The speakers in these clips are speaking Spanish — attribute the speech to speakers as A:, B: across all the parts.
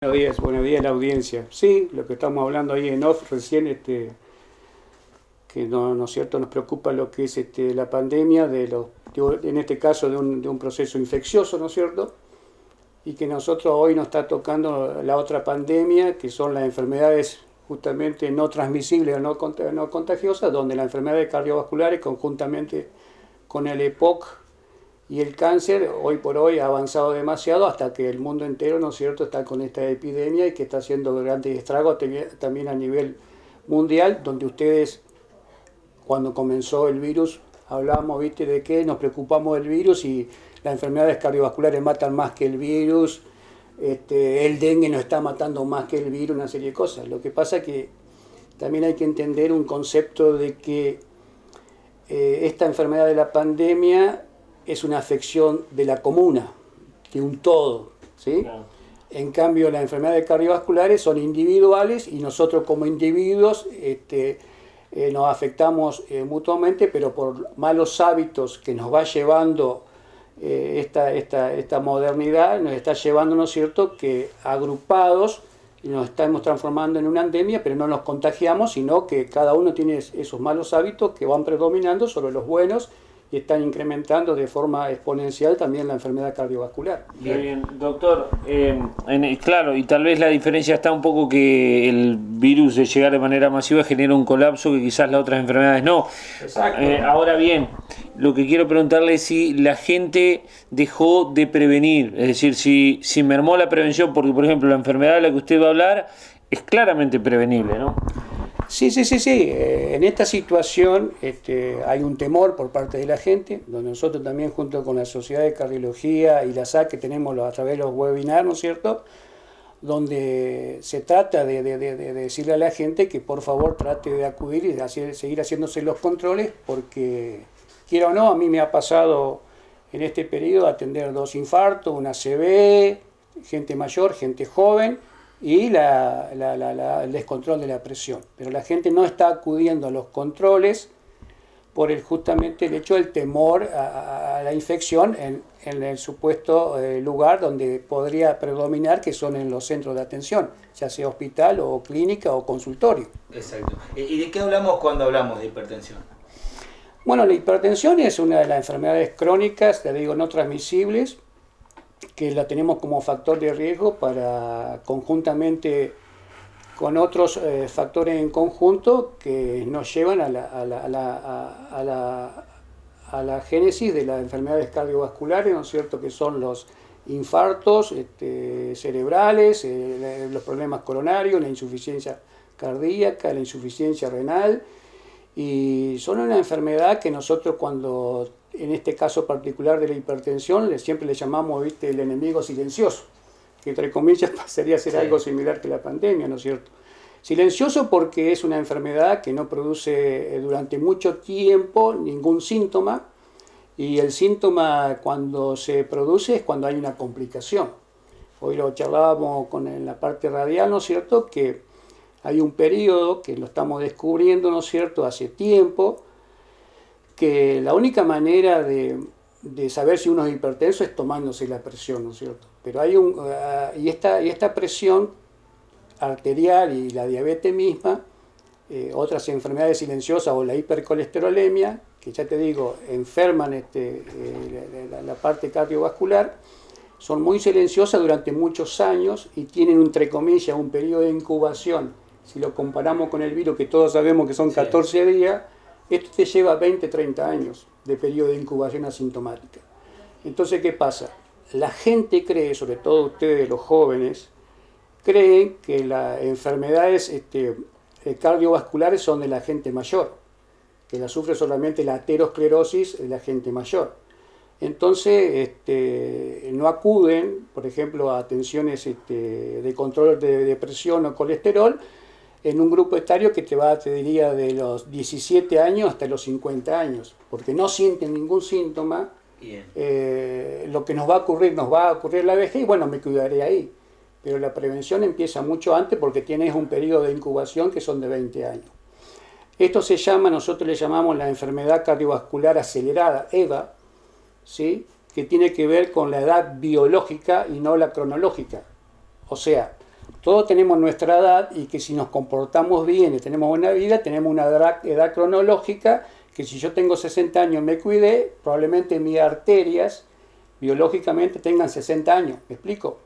A: Buenos días la audiencia. Sí, lo que estamos hablando ahí en off recién, que no es cierto, nos preocupa lo que es la pandemia, en este caso de un proceso infeccioso, ¿no es cierto? Y que nosotros hoy nos está tocando la otra pandemia, que son las enfermedades justamente no transmisibles o no contagiosas, donde las enfermedades cardiovasculares conjuntamente con el EPOC y el cáncer hoy por hoy ha avanzado demasiado hasta que el mundo entero, ¿no es cierto?, está con esta epidemia y que está haciendo grandes estragos también a nivel mundial, donde ustedes, cuando comenzó el virus, hablábamos, ¿viste?, de que nos preocupamos del virus y las enfermedades cardiovasculares matan más que el virus, el dengue nos está matando más que el virus, una serie de cosas. Lo que pasa es que también hay que entender un concepto de que esta enfermedad de la pandemia es una afección de la comuna, de un todo, ¿sí? Claro. En cambio, las enfermedades cardiovasculares son individuales y nosotros como individuos nos afectamos mutuamente, pero por malos hábitos que nos va llevando esta modernidad, nos está llevando, ¿no es cierto?, que agrupados nos estamos transformando en una endemia, pero no nos contagiamos, sino que cada uno tiene esos malos hábitos que van predominando sobre los buenos y están incrementando de forma exponencial también la enfermedad cardiovascular.
B: Bien, doctor, claro, y tal vez la diferencia está un poco que el virus de llegar de manera masiva genera un colapso que quizás las otras enfermedades no.
A: Exacto.
B: Ahora bien, lo que quiero preguntarle es si la gente dejó de prevenir, es decir, si mermó la prevención, porque por ejemplo la enfermedad de la que usted va a hablar es claramente prevenible, ¿no?
A: Sí. En esta situación hay un temor por parte de la gente, donde nosotros también junto con la Sociedad de Cardiología y la SAC, que tenemos a través de los webinars, ¿no es cierto?, donde se trata de decirle a la gente que por favor trate de acudir y seguir haciéndose los controles, porque quiera o no, a mí me ha pasado en este periodo atender 2 infartos, una ACV, gente mayor, gente joven, y el descontrol de la presión. Pero la gente no está acudiendo a los controles por justamente el hecho del temor a la infección en el supuesto lugar donde podría predominar, que son en los centros de atención, ya sea hospital o clínica o consultorio.
C: Exacto. ¿Y de qué hablamos cuando hablamos de hipertensión?
A: Bueno, la hipertensión es una de las enfermedades crónicas, te digo, no transmisibles, que la tenemos como factor de riesgo para conjuntamente con otros factores en conjunto que nos llevan a la génesis de las enfermedades cardiovasculares, ¿no es cierto?, que son los infartos cerebrales, los problemas coronarios, la insuficiencia cardíaca, la insuficiencia renal, y son una enfermedad que nosotros cuando, en este caso particular de la hipertensión, siempre le llamamos, ¿viste?, el enemigo silencioso, que entre comillas pasaría a ser algo similar que la pandemia, ¿no es cierto? Silencioso porque es una enfermedad que no produce durante mucho tiempo ningún síntoma, y el síntoma cuando se produce es cuando hay una complicación. Hoy lo charlábamos en la parte radial, ¿no es cierto?, que hay un periodo que lo estamos descubriendo, ¿no es cierto?, hace tiempo, que la única manera de saber si uno es hipertenso es tomándose la presión, ¿no es cierto? Pero hay esta presión arterial y la diabetes misma, otras enfermedades silenciosas o la hipercolesterolemia, que ya te digo, enferman la parte cardiovascular, son muy silenciosas durante muchos años y tienen, entre comillas, un periodo de incubación. Si lo comparamos con el virus, que todos sabemos que son 14 días, esto te lleva 20, 30 años de periodo de incubación asintomática. Entonces, ¿qué pasa? La gente cree, sobre todo ustedes los jóvenes, creen que las enfermedades cardiovasculares son de la gente mayor, que la sufre solamente la aterosclerosis de la gente mayor. Entonces, no acuden, por ejemplo, a atenciones de control de presión o colesterol, en un grupo etario que te diría, de los 17 años hasta los 50 años, porque no sienten ningún síntoma. Lo que nos va a ocurrir la vejez, y bueno, me cuidaré ahí. Pero la prevención empieza mucho antes porque tienes un periodo de incubación que son de 20 años. Esto se llama, nosotros le llamamos la enfermedad cardiovascular acelerada, EVA, que tiene que ver con la edad biológica y no la cronológica. O sea, todos tenemos nuestra edad y que si nos comportamos bien y tenemos buena vida, tenemos una edad cronológica que si yo tengo 60 años y me cuidé, probablemente mis arterias biológicamente tengan 60 años, ¿me explico?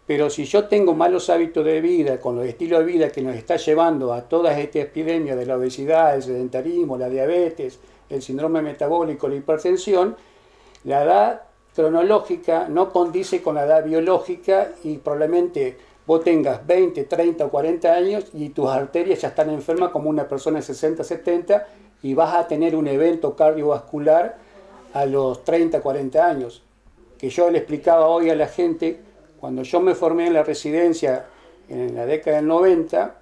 A: Pero si yo tengo malos hábitos de vida, con los estilos de vida que nos está llevando a todas estas epidemias de la obesidad, el sedentarismo, la diabetes, el síndrome metabólico, la hipertensión, la edad cronológica no condice con la edad biológica y probablemente vos tengas 20, 30 o 40 años y tus arterias ya están enfermas como una persona de 60, 70 y vas a tener un evento cardiovascular a los 30, 40 años. Que yo le explicaba hoy a la gente, cuando yo me formé en la residencia en la década del 90,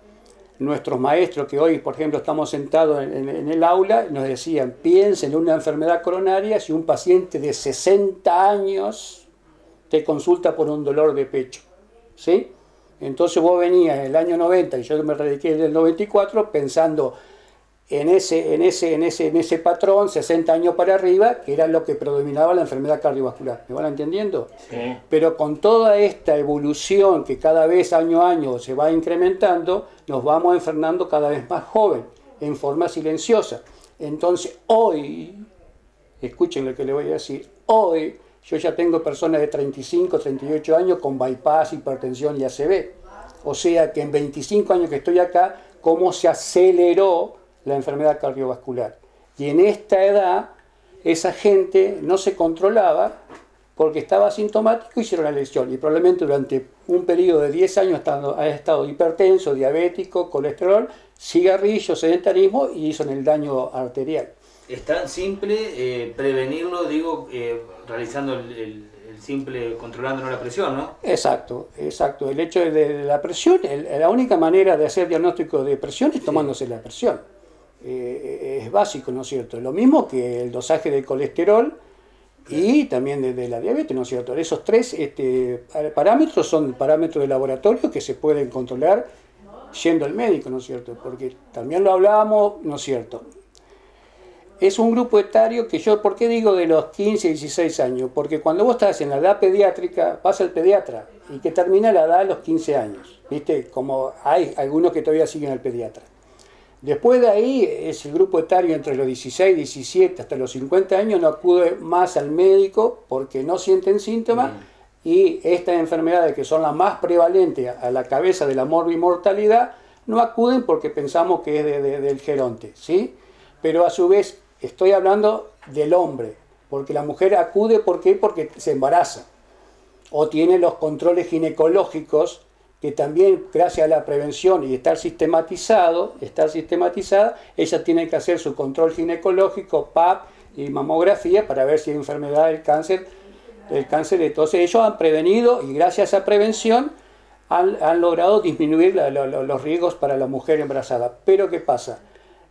A: nuestros maestros que hoy, por ejemplo, estamos sentados en el aula, nos decían, piensen en una enfermedad coronaria si un paciente de 60 años te consulta por un dolor de pecho, ¿sí? Entonces vos venías en el año 90 y yo me radiqué en el 94 pensando en ese patrón, 60 años para arriba, que era lo que predominaba la enfermedad cardiovascular. ¿Me van entendiendo?
B: Sí.
A: Pero con toda esta evolución que cada vez año a año se va incrementando, nos vamos enfermando cada vez más joven, en forma silenciosa. Entonces hoy, escuchen lo que les voy a decir, hoy yo ya tengo personas de 35, 38 años con bypass, hipertensión y ACV. O sea que en 25 años que estoy acá, cómo se aceleró la enfermedad cardiovascular. Y en esta edad, esa gente no se controlaba porque estaba asintomático y hicieron la lesión. Y probablemente durante un periodo de 10 años ha estado hipertenso, diabético, colesterol, cigarrillo, sedentarismo y hizo el daño arterial.
C: Es tan simple prevenirlo, digo, realizando el simple, controlando la presión, ¿no?
A: Exacto, exacto. El hecho de la presión, la única manera de hacer diagnóstico de presión es tomándose la presión. Es básico, ¿no es cierto? Lo mismo que el dosaje de colesterol y también de la diabetes, ¿no es cierto? Esos tres parámetros son parámetros de laboratorio que se pueden controlar yendo al médico, ¿no es cierto? Porque también lo hablábamos, ¿no es cierto? Es un grupo etario que yo, ¿por qué digo de los 15 y 16 años? Porque cuando vos estás en la edad pediátrica, vas al pediatra y que termina la edad a los 15 años, ¿viste? Como hay algunos que todavía siguen al pediatra. Después de ahí es el grupo etario entre los 16, 17 hasta los 50 años, no acude más al médico porque no sienten síntomas y estas enfermedades que son las más prevalentes a la cabeza de la morbimortalidad no acuden porque pensamos que es del geronte, ¿sí? Pero a su vez estoy hablando del hombre, porque la mujer acude, ¿por qué? Porque se embaraza o tiene los controles ginecológicos que también gracias a la prevención y estar sistematizada, ella tiene que hacer su control ginecológico, PAP y mamografía para ver si hay enfermedad del cáncer. Entonces ellos han prevenido y gracias a esa prevención han logrado disminuir los riesgos para la mujer embarazada. Pero ¿qué pasa?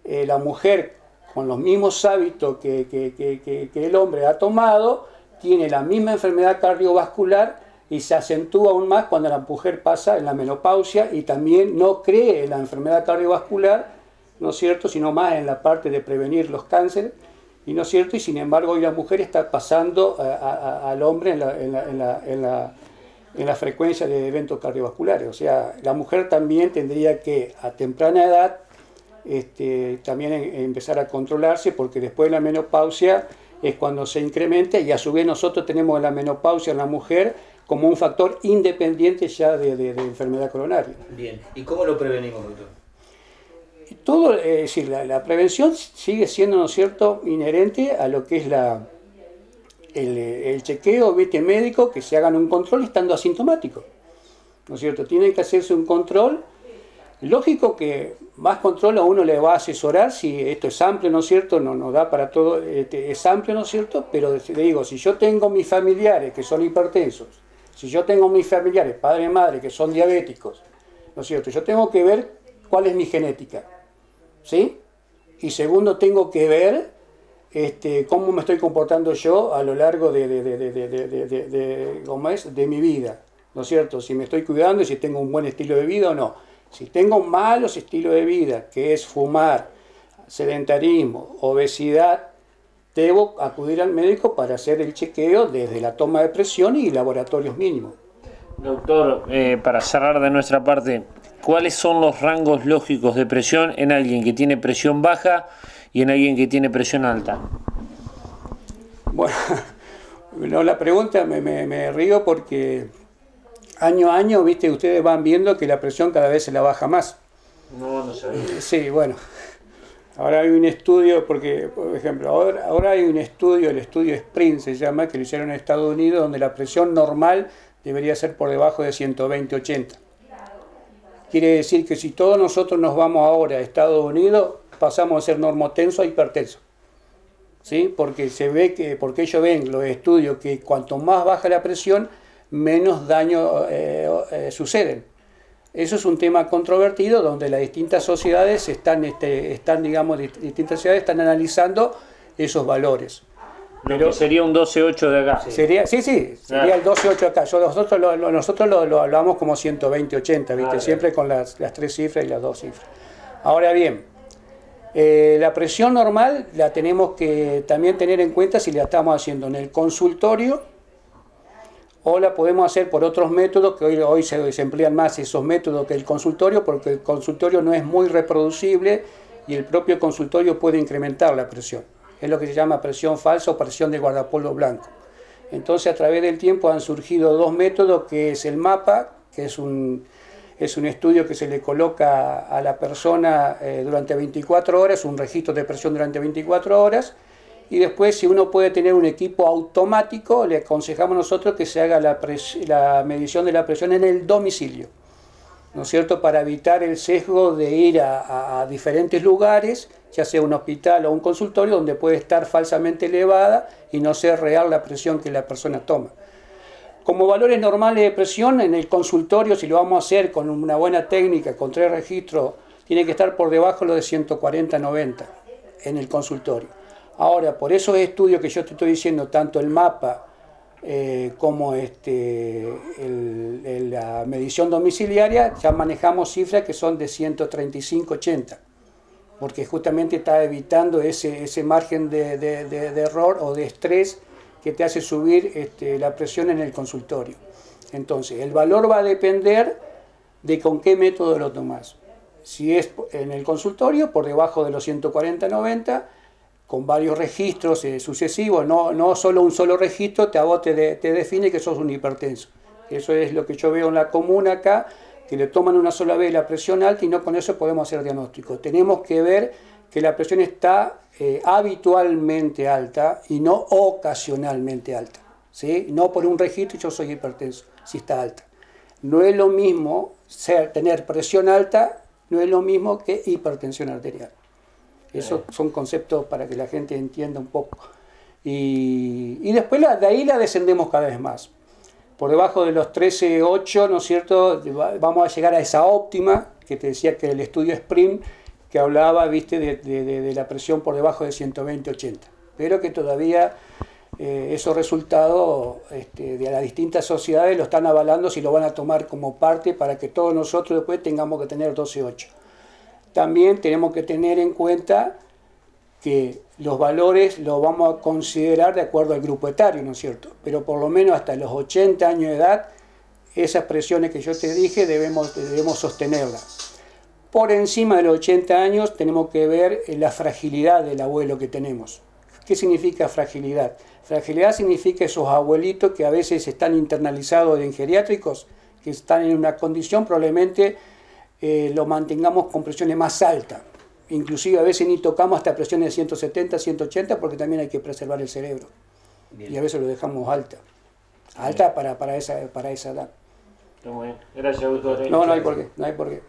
A: La mujer con los mismos hábitos que el hombre ha tomado tiene la misma enfermedad cardiovascular y se acentúa aún más cuando la mujer pasa en la menopausia y también no cree en la enfermedad cardiovascular, ¿no es cierto?, sino más en la parte de prevenir los cánceres, ¿y no es cierto? Y sin embargo hoy la mujer está pasando al hombre en la frecuencia de eventos cardiovasculares. O sea, la mujer también tendría que a temprana edad también empezar a controlarse porque después de la menopausia es cuando se incrementa y a su vez nosotros tenemos la menopausia en la mujer como un factor independiente ya de enfermedad coronaria.
C: Bien, ¿y cómo lo prevenimos, doctor?
A: Todo, es decir, la prevención sigue siendo, ¿no es cierto?, inherente a lo que es el chequeo, ¿viste?, médico, que se hagan un control estando asintomático, ¿no es cierto? Tiene que hacerse un control. Lógico que más control a uno le va a asesorar si esto es amplio, ¿no es cierto? No da para todo, es amplio, ¿no es cierto? Pero le digo, si yo tengo mis familiares que son hipertensos, si yo tengo mis familiares, padre y madre, que son diabéticos, ¿no es cierto? Yo tengo que ver cuál es mi genética, ¿sí? Y segundo, tengo que ver cómo me estoy comportando yo a lo largo de mi vida, ¿no es cierto? Si me estoy cuidando y si tengo un buen estilo de vida o no. Si tengo malos estilos de vida, que es fumar, sedentarismo, obesidad, debo acudir al médico para hacer el chequeo desde la toma de presión y laboratorios mínimos.
B: Doctor, para cerrar de nuestra parte, ¿cuáles son los rangos lógicos de presión en alguien que tiene presión baja y en alguien que tiene presión alta?
A: Bueno, no, la pregunta me río porque año a año, viste, ustedes van viendo que la presión cada vez se la baja más.
B: No sabía.
A: Sí, bueno. Ahora hay un estudio, porque, por ejemplo, ahora hay un estudio, el estudio SPRINT se llama, que lo hicieron en Estados Unidos, donde la presión normal debería ser por debajo de 120-80. Quiere decir que si todos nosotros nos vamos ahora a Estados Unidos, pasamos a ser normotenso a hipertenso. ¿Sí? Porque porque ellos ven los estudios que cuanto más baja la presión, menos daño suceden. Eso es un tema controvertido donde las distintas sociedades distintas sociedades están analizando esos valores.
B: Pero sería un 12.8 de acá.
A: Sería el 12.8 acá. Nosotros lo hablamos como 120-80, ¿viste? Siempre con las 3 cifras y las 2 cifras. Ahora bien, la presión normal la tenemos que también tener en cuenta si la estamos haciendo en el consultorio o la podemos hacer por otros métodos, que hoy se emplean más esos métodos que el consultorio, porque el consultorio no es muy reproducible y el propio consultorio puede incrementar la presión. Es lo que se llama presión falsa o presión de guardapolvo blanco. Entonces, a través del tiempo han surgido dos métodos, que es el MAPA, que es un estudio que se le coloca a la persona durante 24 horas, un registro de presión durante 24 horas, y después, si uno puede tener un equipo automático, le aconsejamos nosotros que se haga la medición de la presión en el domicilio, ¿no es cierto?, para evitar el sesgo de ir a diferentes lugares, ya sea un hospital o un consultorio, donde puede estar falsamente elevada y no ser real la presión que la persona toma. Como valores normales de presión, en el consultorio, si lo vamos a hacer con una buena técnica, con 3 registros, tiene que estar por debajo de lo de 140-90 en el consultorio. Ahora, por esos estudios que yo te estoy diciendo, tanto el MAPA como la medición domiciliaria, ya manejamos cifras que son de 135-80, porque justamente está evitando ese margen de error o de estrés que te hace subir la presión en el consultorio. Entonces, el valor va a depender de con qué método lo tomás. Si es en el consultorio, por debajo de los 140-90, con varios registros sucesivos, no solo un solo registro, te define que sos un hipertenso. Eso es lo que yo veo en la comuna acá, que le toman una sola vez la presión alta y no con eso podemos hacer diagnóstico. Tenemos que ver que la presión está habitualmente alta y no ocasionalmente alta, ¿sí? No por un registro yo soy hipertenso, si está alta. No es lo mismo tener presión alta, no es lo mismo que hipertensión arterial. Esos son conceptos para que la gente entienda un poco. Y después de ahí la descendemos cada vez más. Por debajo de los 13.8, ¿no es cierto?, vamos a llegar a esa óptima, que te decía que el estudio SPRINT, que hablaba, viste, de la presión por debajo de 120-80. Pero que todavía esos resultados de las distintas sociedades lo están avalando, si lo van a tomar como parte para que todos nosotros después tengamos que tener 12.8. También tenemos que tener en cuenta que los valores los vamos a considerar de acuerdo al grupo etario, ¿no es cierto? Pero por lo menos hasta los 80 años de edad, esas presiones que yo te dije debemos sostenerlas. Por encima de los 80 años tenemos que ver la fragilidad del abuelo que tenemos. ¿Qué significa fragilidad? Fragilidad significa esos abuelitos que a veces están internalizados en geriátricos, que están en una condición probablemente lo mantengamos con presiones más altas. Inclusive a veces ni tocamos hasta presiones de 170, 180 porque también hay que preservar el cerebro. Bien. Y a veces lo dejamos alta. Alta para esa edad.
B: Muy bien. Gracias, doctor.
A: No hay por qué.